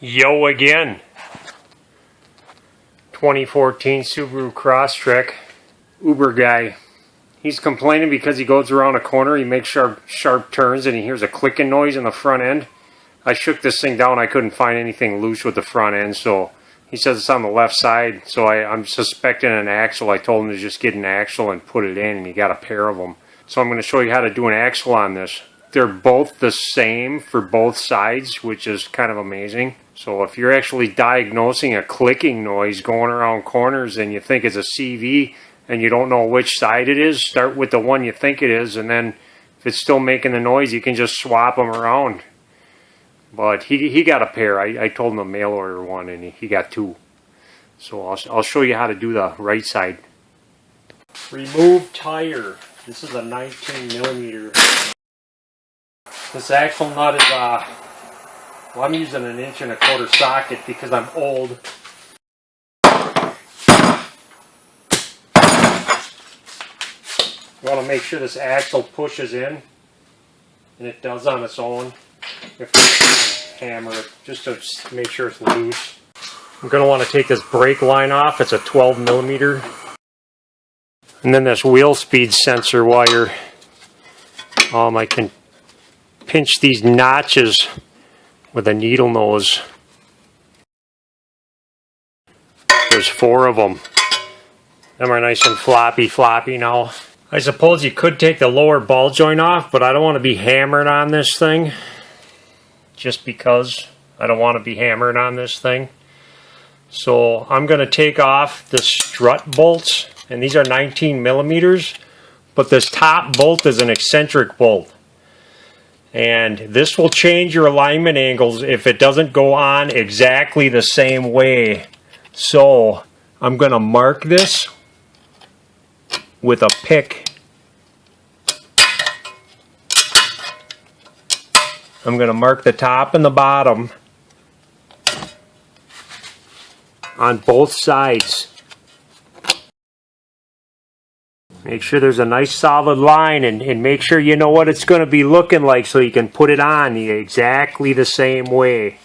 Yo again. 2014 Subaru Crosstrek. Uber guy. He's complaining because he goes around a corner, he makes sharp turns, and he hears a clicking noise in the front end. I shook this thing down, I couldn't find anything loose with the front end, so he says it's on the left side, so I'm suspecting an axle. I told him to just get an axle and put it in, and he got a pair of them. So I'm going to show you how to do an axle on this. They're both the same for both sides, which is kind of amazing. So if you're actually diagnosing a clicking noise going around corners and you think it's a CV and you don't know which side it is, start with the one you think it is, and then if it's still making the noise, you can just swap them around. But he got a pair. I told him to mail order one, and he got two. So I'll show you how to do the right side. Remove tire. This is a 19 millimeter. This axle nut is well, I'm using an 1 1/4 socket because I'm old. You want to make sure this axle pushes in, and it does on its own. You have to hammer it just to make sure it's loose. I'm going to want to take this brake line off. It's a 12 millimeter. And then this wheel speed sensor wire. I can pinch these notches with a needle nose. There's 4 of them. Them are nice and floppy now. I suppose you could take the lower ball joint off, but I don't want to be hammering on this thing. Just because I don't want to be hammering on this thing. So I'm going to take off the strut bolts, and these are 19 millimeters, but this top bolt is an eccentric bolt. And this will change your alignment angles if it doesn't go on exactly the same way. So I'm going to mark this with a pick. I'm going to mark the top and the bottom on both sides. Make sure there's a nice solid line, and make sure you know what it's going to be looking like so you can put it on exactly the same way.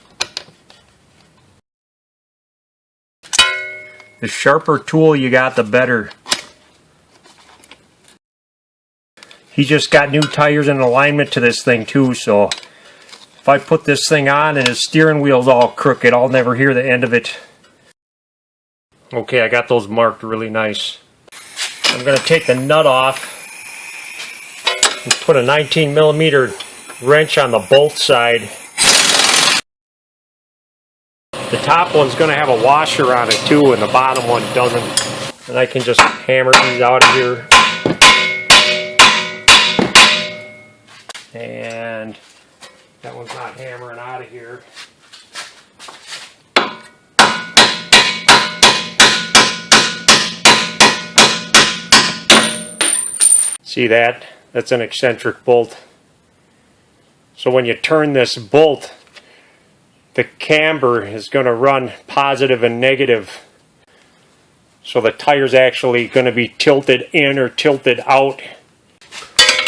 The sharper tool you got, the better. He just got new tires and alignment to this thing too, so if I put this thing on and his steering wheel's all crooked, I'll never hear the end of it. Okay, I got those marked really nice. I'm going to take the nut off and put a 19 millimeter wrench on the bolt side. The top one's going to have a washer on it too, and the bottom one doesn't. And I can just hammer these out of here. And that one's not hammering out of here. See that? That's an eccentric bolt. So when you turn this bolt, the camber is going to run positive and negative. So the tire's actually going to be tilted in or tilted out.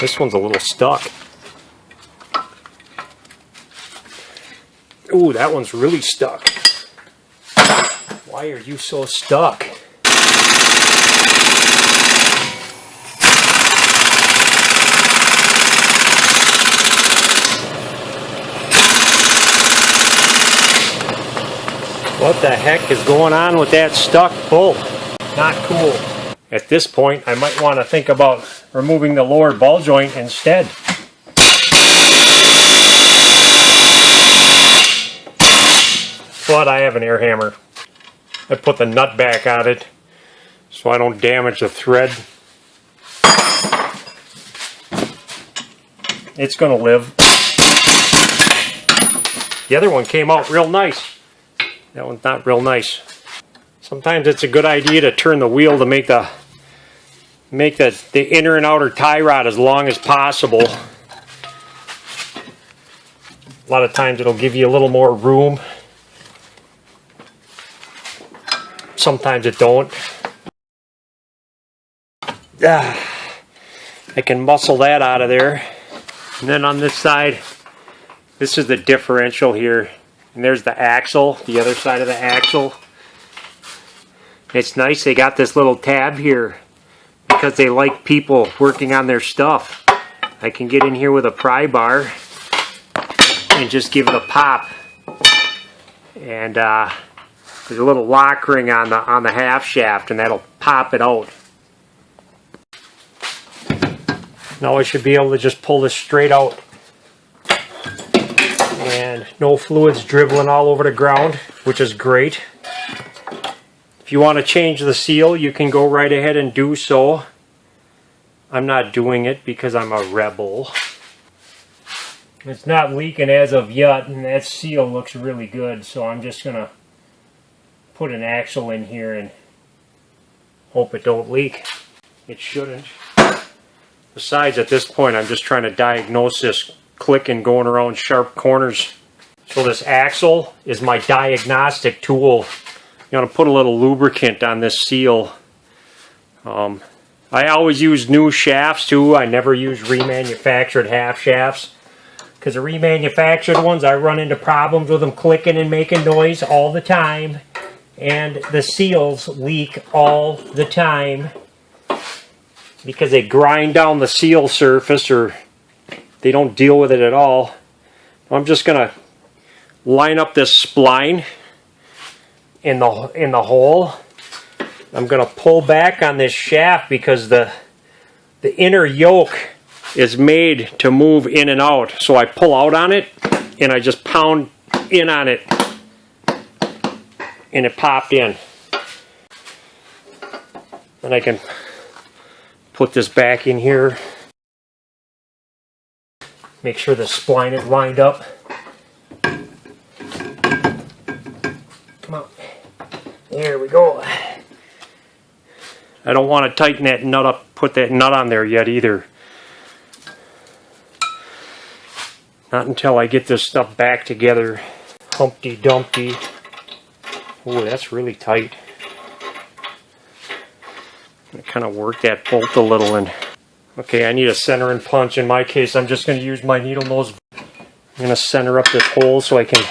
This one's a little stuck. Ooh, that one's really stuck. Why are you so stuck? What the heck is going on with that stuck bolt? Not cool. At this point, I might want to think about removing the lower ball joint instead. But I have an air hammer. I put the nut back on it so I don't damage the thread. It's going to live. The other one came out real nice. That one's not real nice. Sometimes it's a good idea to turn the wheel to make the inner and outer tie rod as long as possible. A lot of times it'll give you a little more room. Sometimes it don't. I can muscle that out of there. And then on this side, this is the differential here. And there's the axle, the other side of the axle. It's nice they got this little tab here because they like people working on their stuff. I can get in here with a pry bar and just give it a pop. And there's a little lock ring on the half shaft, and that'll pop it out. Now I should be able to just pull this straight out. And no fluids dribbling all over the ground, which is great. If you want to change the seal, you can go right ahead and do so. I'm not doing it because I'm a rebel. It's not leaking as of yet, and that seal looks really good, so I'm just going to put an axle in here and hope it don't leak. It shouldn't. Besides, at this point, I'm just trying to diagnose this clicking going around sharp corners. So this axle is my diagnostic tool. You want to put a little lubricant on this seal. I always use new shafts too. I never use remanufactured half shafts, because the remanufactured ones, I run into problems with them clicking and making noise all the time, and the seals leak all the time because they grind down the seal surface, or they don't deal with it at all. I'm just going to line up this spline in the hole. I'm going to pull back on this shaft because the inner yoke is made to move in and out. So I pull out on it and I just pound in on it, and it popped in. Then I can put this back in here. Make sure the spline is lined up. Come on. There we go. I don't want to tighten that nut up, put that nut on there yet either. Not until I get this stuff back together. Humpty Dumpty. Oh, that's really tight. I kind of work that bolt a little and okay, I need a center and punch. In my case, I'm just going to use my needle nose. I'm going to center up this hole so I can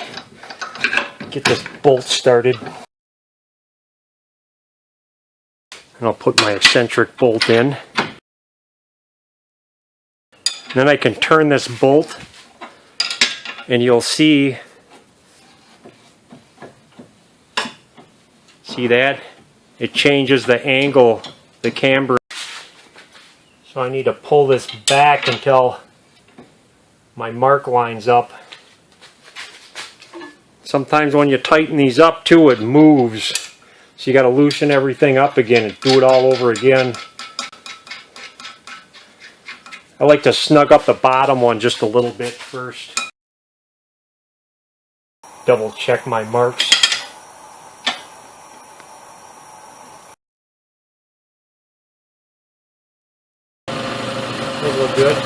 get this bolt started. And I'll put my eccentric bolt in. Then I can turn this bolt, and you'll see that? It changes the angle, the camber. So I need to pull this back until my mark lines up. Sometimes when you tighten these up too, it moves. So you got to loosen everything up again and do it all over again. I like to snug up the bottom one just a little bit first. Double check my marks. Those look good.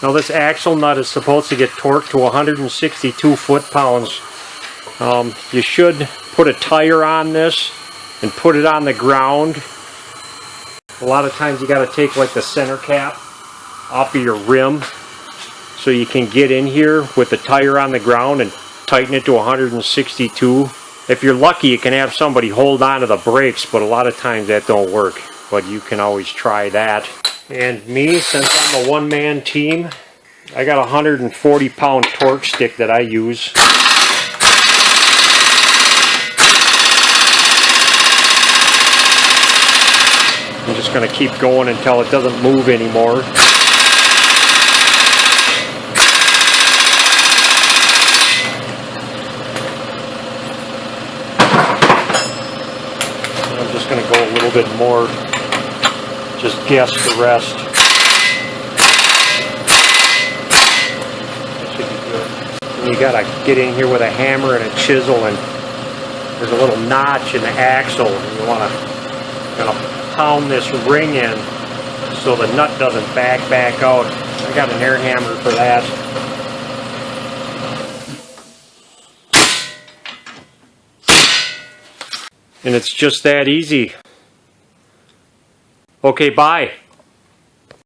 Now this axle nut is supposed to get torqued to 162 foot-pounds. You should put a tire on this and put it on the ground. A lot of times you got to take like the center cap off of your rim so you can get in here with the tire on the ground and tighten it to 162. If you're lucky, you can have somebody hold on to the brakes, but a lot of times that don't work. But you can always try that. And me, since I'm a one-man team, I got a 140-pound torque stick that I use. I'm just going to keep going until it doesn't move anymore. And I'm just going to go a little bit more. Just guess the rest. That should be good. And you gotta get in here with a hammer and a chisel, and there's a little notch in the axle, and you wanna pound this ring in so the nut doesn't back out. I got an air hammer for that. And it's just that easy. Okay, bye.